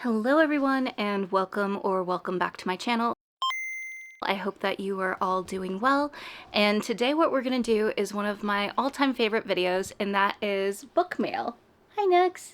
Hello everyone and welcome back to my channel. I hope that you are all doing well, and today what we're gonna do is one of my all-time favorite videos, and that is book mail. Hi Nugs!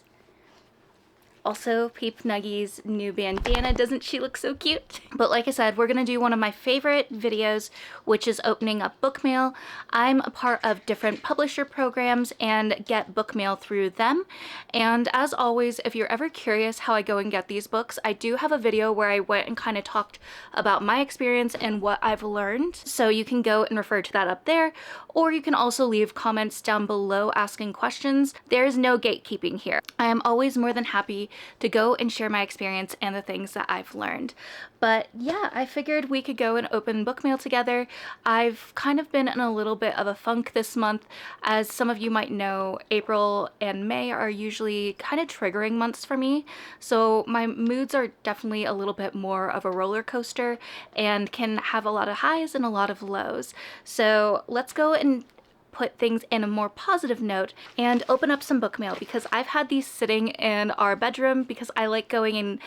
Also, Peep Nuggy's new bandana, doesn't she look so cute? But like I said, we're gonna do one of my favorite videos, which is opening up book mail. I'm a part of different publisher programs and get book mail through them. And as always, if you're ever curious how I go and get these books, I do have a video where I went and kind of talked about my experience and what I've learned. So you can go and refer to that up there, or you can also leave comments down below asking questions. There is no gatekeeping here. I am always more than happy to go and share my experience and the things that I've learned. But yeah, I figured we could go and open book mail together. I've kind of been in a little bit of a funk this month. As some of you might know, April and May are usually kind of triggering months for me. So my moods are definitely a little bit more of a roller coaster and can have a lot of highs and a lot of lows. So let's go and put things in a more positive note and open up some book mail, because I've had these sitting in our bedroom because I like going and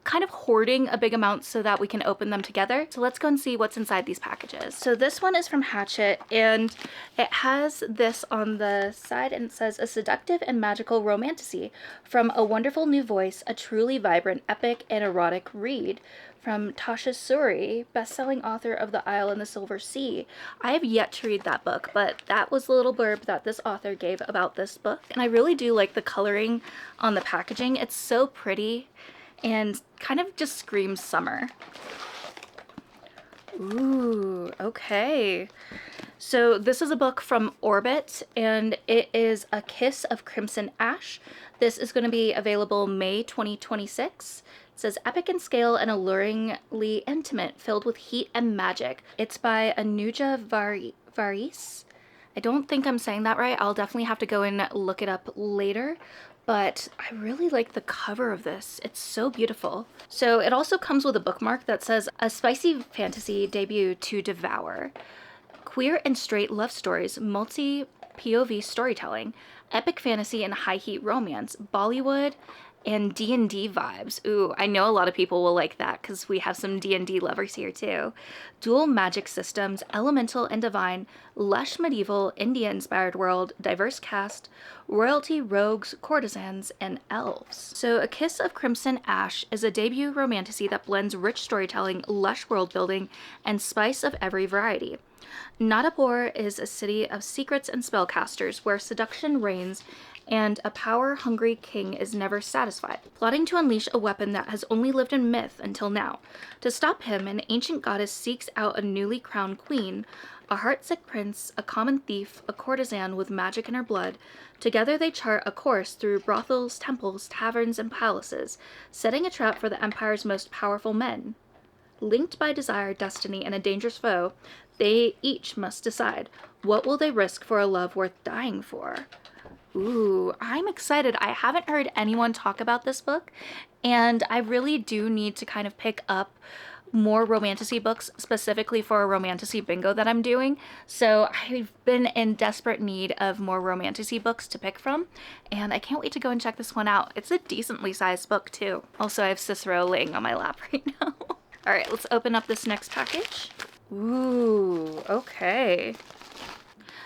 kind of hoarding a big amount so that we can open them together. So let's go and see what's inside these packages. So this one is from Hachette, and it has this on the side, and it says, "A seductive and magical romantasy from a wonderful new voice, a truly vibrant, epic, and erotic read from Tasha Suri, best-selling author of The Isle in the Silver Sea." I have yet to read that book, but that was the little blurb that this author gave about this book. And I really do like the coloring on the packaging. It's so pretty and kind of just screams summer. Ooh, okay. So this is a book from Orbit, and it is A Kiss of Crimson Ash. This is going to be available May 2026. It says, epic in scale and alluringly intimate, filled with heat and magic. It's by Anuja Varis. I don't think I'm saying that right. I'll definitely have to go and look it up later. But I really like the cover of this. It's so beautiful. So it also comes with a bookmark that says, "A spicy fantasy debut to devour. Queer and straight love stories, multi-POV storytelling, epic fantasy and high heat romance, Bollywood, and D&D vibes." Ooh, I know a lot of people will like that because we have some D&D lovers here too. Dual magic systems, elemental and divine, lush medieval, India-inspired world, diverse cast, royalty, rogues, courtesans, and elves. So A Kiss of Crimson Ash is a debut romantasy that blends rich storytelling, lush world building, and spice of every variety. Nadapur is a city of secrets and spellcasters where seduction reigns and a power-hungry king is never satisfied, plotting to unleash a weapon that has only lived in myth until now. To stop him, an ancient goddess seeks out a newly crowned queen, a heartsick prince, a common thief, a courtesan with magic in her blood. Together they chart a course through brothels, temples, taverns, and palaces, setting a trap for the empire's most powerful men. Linked by desire, destiny, and a dangerous foe, they each must decide, what will they risk for a love worth dying for? Ooh, I'm excited. I haven't heard anyone talk about this book, and I really do need to kind of pick up more romantasy books, specifically for a romantasy bingo that I'm doing. So I've been in desperate need of more romantasy books to pick from, and I can't wait to go and check this one out. It's a decently sized book too. Also, I have Cicero laying on my lap right now. All right, let's open up this next package. Ooh, okay.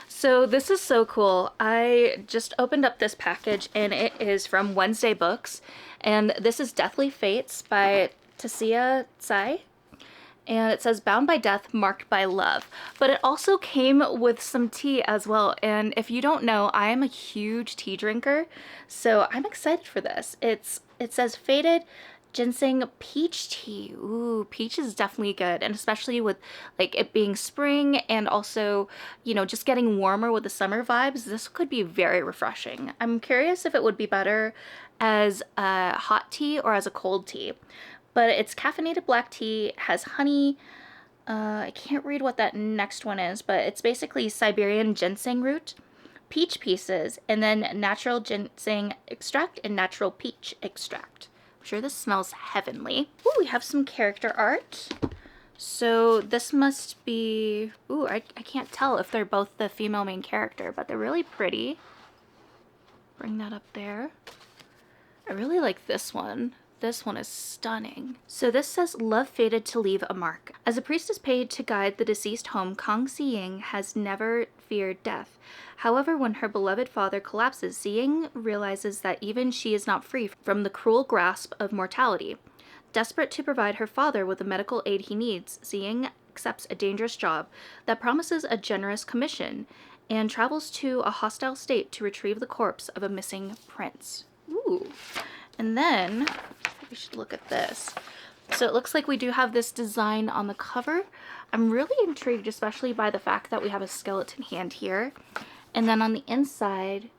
So this is so cool. I just opened up this package, and it is from Wednesday Books, and this is Deathly Fates by Tasia Tsai. And it says, bound by death, marked by love. But it also came with some tea as well. And if you don't know, I am a huge tea drinker, so I'm excited for this. It says faded ginseng peach tea. Ooh, peach is definitely good, and especially with like it being spring and also, you know, just getting warmer with the summer vibes, this could be very refreshing. I'm curious if it would be better as a hot tea or as a cold tea. But it's caffeinated black tea, has honey. I can't read what that next one is, but it's basically Siberian ginseng root, peach pieces, and then natural ginseng extract and natural peach extract. I'm sure this smells heavenly. Ooh, we have some character art. So this must be, ooh, I can't tell if they're both the female main character, but they're really pretty. Bring that up there. I really like this one. This one is stunning. So this says, love fated to leave a mark. As a priest is paid to guide the deceased home, Kang Si-ying has never feared death. However, when her beloved father collapses, Si-ying realizes that even she is not free from the cruel grasp of mortality. Desperate to provide her father with the medical aid he needs, Si-ying accepts a dangerous job that promises a generous commission and travels to a hostile state to retrieve the corpse of a missing prince. Ooh. And then we should look at this. So it looks like we do have this design on the cover. I'm really intrigued, especially by the fact that we have a skeleton hand here. And then on the inside,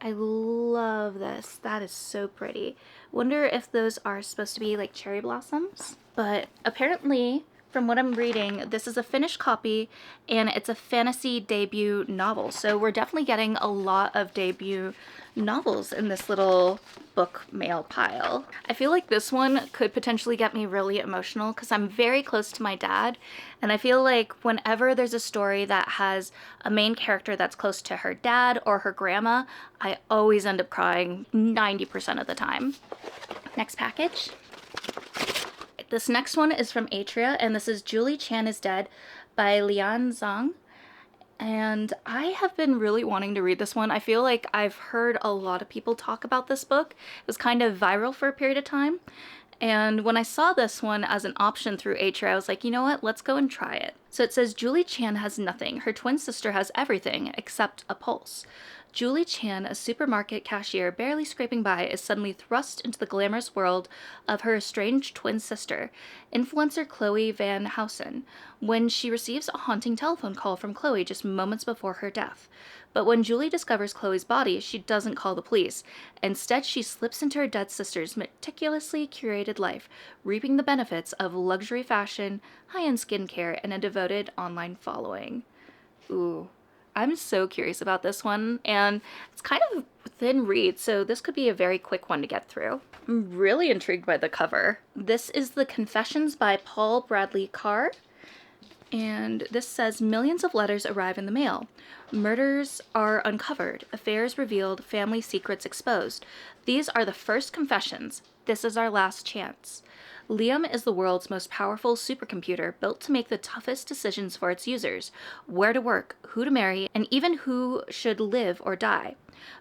I love this. That is so pretty. Wonder if those are supposed to be like cherry blossoms. But apparently, from what I'm reading, this is a finished copy and it's a fantasy debut novel. So we're definitely getting a lot of debut novels in this little book mail pile. I feel like this one could potentially get me really emotional because I'm very close to my dad, and I feel like whenever there's a story that has a main character that's close to her dad or her grandma, I always end up crying 90% of the time. Next package. This next one is from Atria, and this is Julie Chan is Dead by Lian Zhang. And I have been really wanting to read this one. I feel like I've heard a lot of people talk about this book. It was kind of viral for a period of time. And when I saw this one as an option through Atria, I was like, you know what, let's go and try it. So it says, Julie Chan has nothing. Her twin sister has everything except a pulse. Julie Chan, a supermarket cashier barely scraping by, is suddenly thrust into the glamorous world of her estranged twin sister, influencer Chloe Van Housen, when she receives a haunting telephone call from Chloe just moments before her death. But when Julie discovers Chloe's body, she doesn't call the police. Instead, she slips into her dead sister's meticulously curated life, reaping the benefits of luxury fashion, high-end skincare, and a devoted online following. Ooh. I'm so curious about this one, and it's kind of a thin read, so this could be a very quick one to get through. I'm really intrigued by the cover. This is The Confessions by Paul Bradley Carr, and this says, millions of letters arrive in the mail. Murders are uncovered, affairs revealed, family secrets exposed. These are the first confessions. This is our last chance. Liam is the world's most powerful supercomputer, built to make the toughest decisions for its users, where to work, who to marry, and even who should live or die.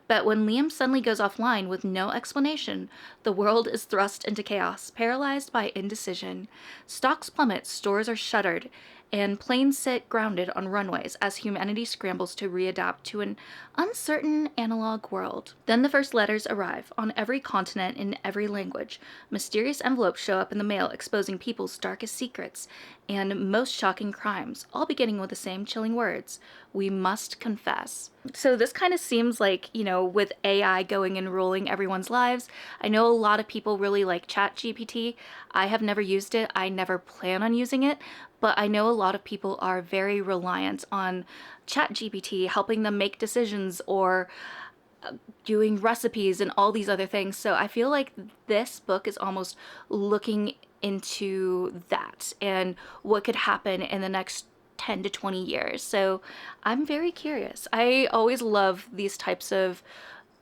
But when Liam suddenly goes offline with no explanation, the world is thrust into chaos, paralyzed by indecision. Stocks plummet, stores are shuttered, and planes sit grounded on runways as humanity scrambles to readapt to an uncertain analog world. Then the first letters arrive, on every continent in every language. Mysterious envelopes show up in the mail, exposing people's darkest secrets and most shocking crimes, all beginning with the same chilling words: we must confess. So this kind of seems like, you know, with AI going and ruling everyone's lives, I know a lot of people really like ChatGPT. I have never used it. I never plan on using it, but I know a lot of people are very reliant on ChatGPT helping them make decisions or doing recipes and all these other things. So I feel like this book is almost looking into that and what could happen in the next 10 to 20 years. So I'm very curious. I always love these types of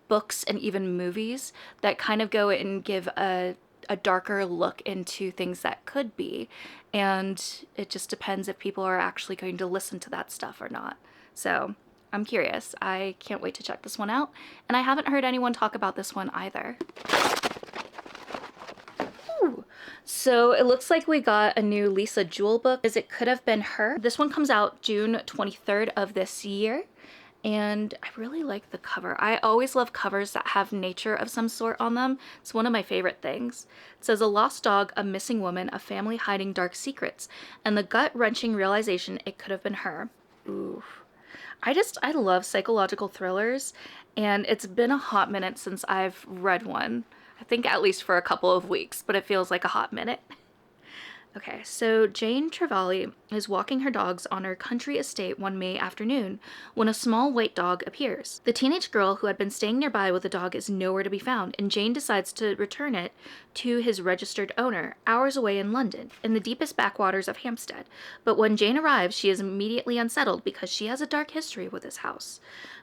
books and even movies that kind of go and give a darker look into things that could be, and it just depends if people are actually going to listen to that stuff or not. So I'm curious. I can't wait to check this one out, and I haven't heard anyone talk about this one either. Ooh. So it looks like we got a new Lisa Jewell book, as It Could Have Been Her. This one comes out June 23rd of this year. And I really like the cover. I always love covers that have nature of some sort on them. It's one of my favorite things. It says, a lost dog, a missing woman, a family hiding dark secrets, and the gut-wrenching realization it could have been her. Ooh. I love psychological thrillers, and it's been a hot minute since I've read one. I think at least for a couple of weeks, but it feels like a hot minute. Okay, so Jane Trevally is walking her dogs on her country estate one May afternoon when a small white dog appears. The teenage girl who had been staying nearby with the dog is nowhere to be found, and Jane decides to return it to his registered owner, hours away in London, in the deepest backwaters of Hampstead. But when Jane arrives, she is immediately unsettled because she has a dark history with this house.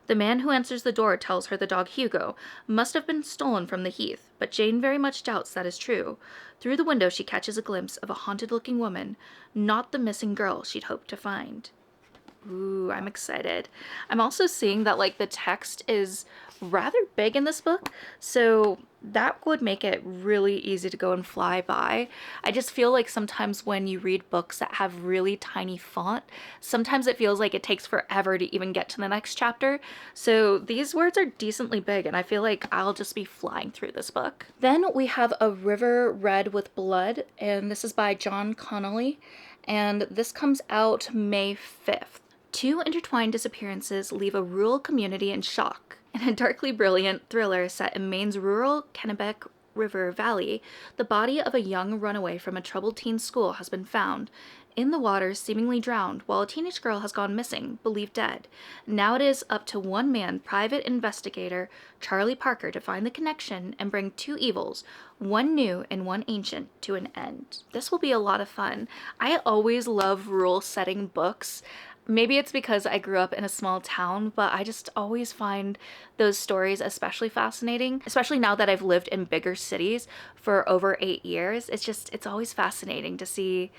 The man who answers the door tells her the dog Hugo must have been stolen from the heath, but Jane very much doubts that is true. Through the window she catches a glimpse of a haunted-looking woman, not the missing girl she'd hoped to find. Ooh, I'm excited. I'm also seeing that like the text is rather big in this book, so that would make it really easy to go and fly by. I just feel like sometimes when you read books that have really tiny font, sometimes it feels like it takes forever to even get to the next chapter. So these words are decently big and I feel like I'll just be flying through this book. Then we have A River Red with Blood, and this is by John Connolly, and this comes out May 5th. Two intertwined disappearances leave a rural community in shock. In a darkly brilliant thriller set in Maine's rural Kennebec River Valley, the body of a young runaway from a troubled teen school has been found. In the water, seemingly drowned, while a teenage girl has gone missing, believed dead. Now it is up to one man, private investigator Charlie Parker, to find the connection and bring two evils, one new and one ancient, to an end. This will be a lot of fun. I always love rural setting books. Maybe it's because I grew up in a small town, but I just always find those stories especially fascinating, especially now that I've lived in bigger cities for over 8 years. It's always fascinating to see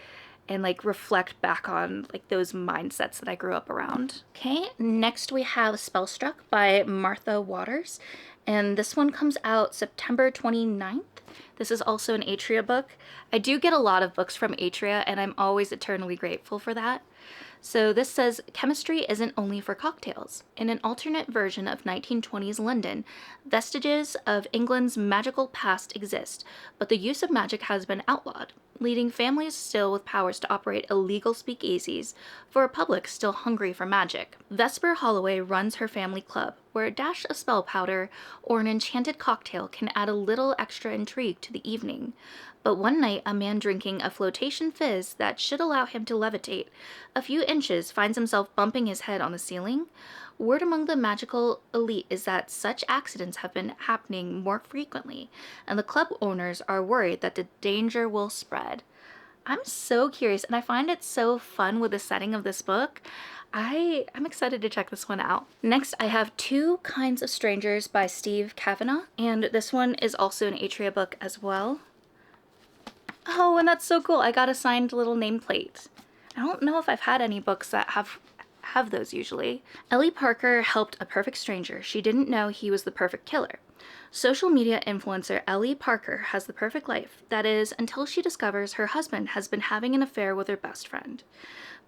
and like reflect back on like those mindsets that I grew up around. Okay, next we have Spellstruck by Martha Waters, and this one comes out September 29th. This is also an Atria book. I do get a lot of books from Atria and I'm always eternally grateful for that. So this says, chemistry isn't only for cocktails. In an alternate version of 1920s London, vestiges of England's magical past exist, but the use of magic has been outlawed, leaving families still with powers to operate illegal speakeasies for a public still hungry for magic. Vesper Holloway runs her family club, where a dash of spell powder or an enchanted cocktail can add a little extra intrigue to the evening. But one night, a man drinking a flotation fizz that should allow him to levitate a few inches finds himself bumping his head on the ceiling. Word among the magical elite is that such accidents have been happening more frequently, and the club owners are worried that the danger will spread. I'm so curious, and I find it so fun with the setting of this book. I'm excited to check this one out. Next, I have Two Kinds of Strangers by Steve Kavanagh, and this one is also an Atria book as well. Oh, and that's so cool. I got a signed little nameplate. I don't know if I've had any books that have those usually. Ellie Parker helped a perfect stranger. She didn't know he was the perfect killer. Social media influencer Ellie Parker has the perfect life. That is, until she discovers her husband has been having an affair with her best friend.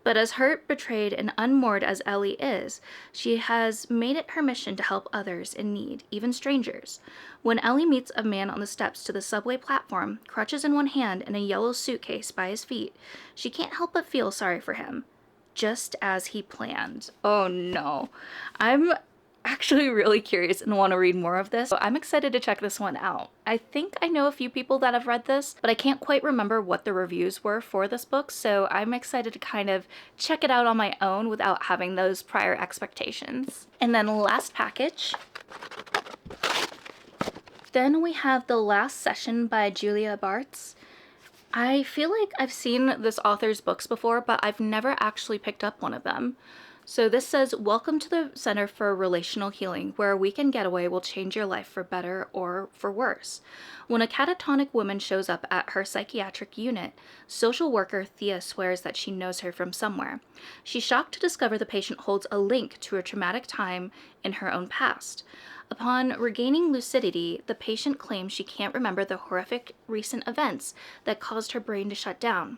But as hurt, betrayed, and unmoored as Ellie is, she has made it her mission to help others in need, even strangers. When Ellie meets a man on the steps to the subway platform, crutches in one hand and a yellow suitcase by his feet, she can't help but feel sorry for him. Just as he planned. Oh no. I'm actually really curious and want to read more of this. So I'm excited to check this one out. I think I know a few people that have read this, but I can't quite remember what the reviews were for this book, so I'm excited to kind of check it out on my own without having those prior expectations. And then last package. Then we have The Last Session by Julia Bartz. I feel like I've seen this author's books before, but I've never actually picked up one of them. So this says, welcome to the Center for Relational Healing, where a weekend getaway will change your life for better or for worse. When a catatonic woman shows up at her psychiatric unit, social worker Thea swears that she knows her from somewhere. She's shocked to discover the patient holds a link to a traumatic time in her own past. Upon regaining lucidity, the patient claims she can't remember the horrific recent events that caused her brain to shut down.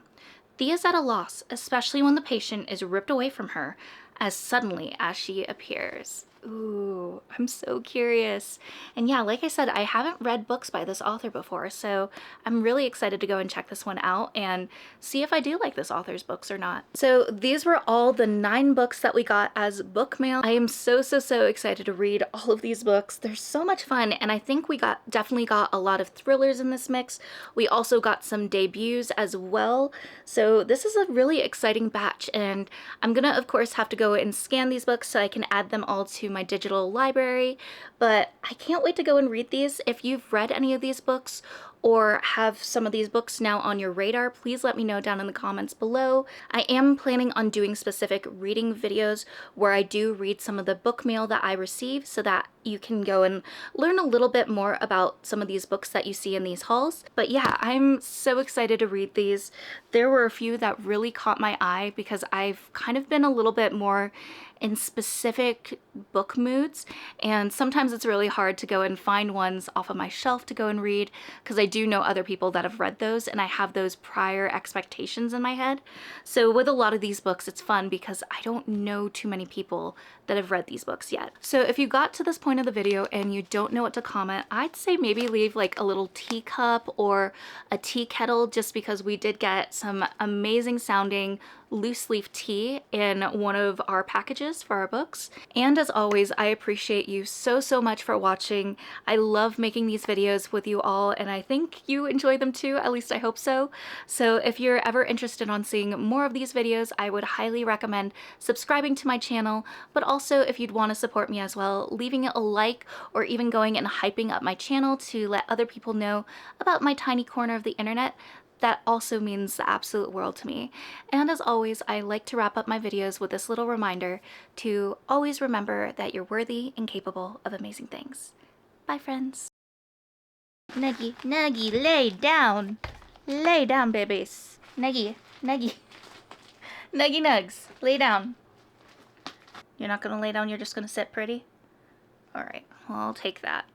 Thea's at a loss, especially when the patient is ripped away from her as suddenly as she appears. Ooh, I'm so curious. And yeah, like I said, I haven't read books by this author before, so I'm really excited to go and check this one out and see if I do like this author's books or not. So these were all the 9 books that we got as book mail. I am so excited to read all of these books. They're so much fun, and I think we definitely got a lot of thrillers in this mix. We also got some debuts as well. So this is a really exciting batch, and I'm gonna of course have to go and scan these books so I can add them all to my digital library, but I can't wait to go and read these. If you've read any of these books or have some of these books now on your radar, please let me know down in the comments below. I am planning on doing specific reading videos where I do read some of the book mail that I receive so that you can go and learn a little bit more about some of these books that you see in these hauls. But yeah, I'm so excited to read these. There were a few that really caught my eye because I've kind of been a little bit more in specific book moods, and sometimes it's really hard to go and find ones off of my shelf to go and read because I do know other people that have read those and I have those prior expectations in my head. So with a lot of these books, it's fun because I don't know too many people that have read these books yet. So if you got to this point of the video and you don't know what to comment, I'd say maybe leave like a little teacup or a tea kettle, just because we did get some amazing sounding loose leaf tea in one of our packages for our books. And as always, I appreciate you so much for watching. I love making these videos with you all, and I think you enjoy them too, at least I hope so. So if you're ever interested on seeing more of these videos, I would highly recommend subscribing to my channel, but also if you'd want to support me as well, leaving it a like or even going and hyping up my channel to let other people know about my tiny corner of the internet. That also means the absolute world to me. And as always, I like to wrap up my videos with this little reminder to always remember that you're worthy and capable of amazing things. Bye, friends. Nuggy, Nuggy, lay down. Lay down, babies. Nuggy, Nuggy. Nuggy Nugs, lay down. You're not gonna lay down, you're just gonna sit pretty? Alright, well, I'll take that.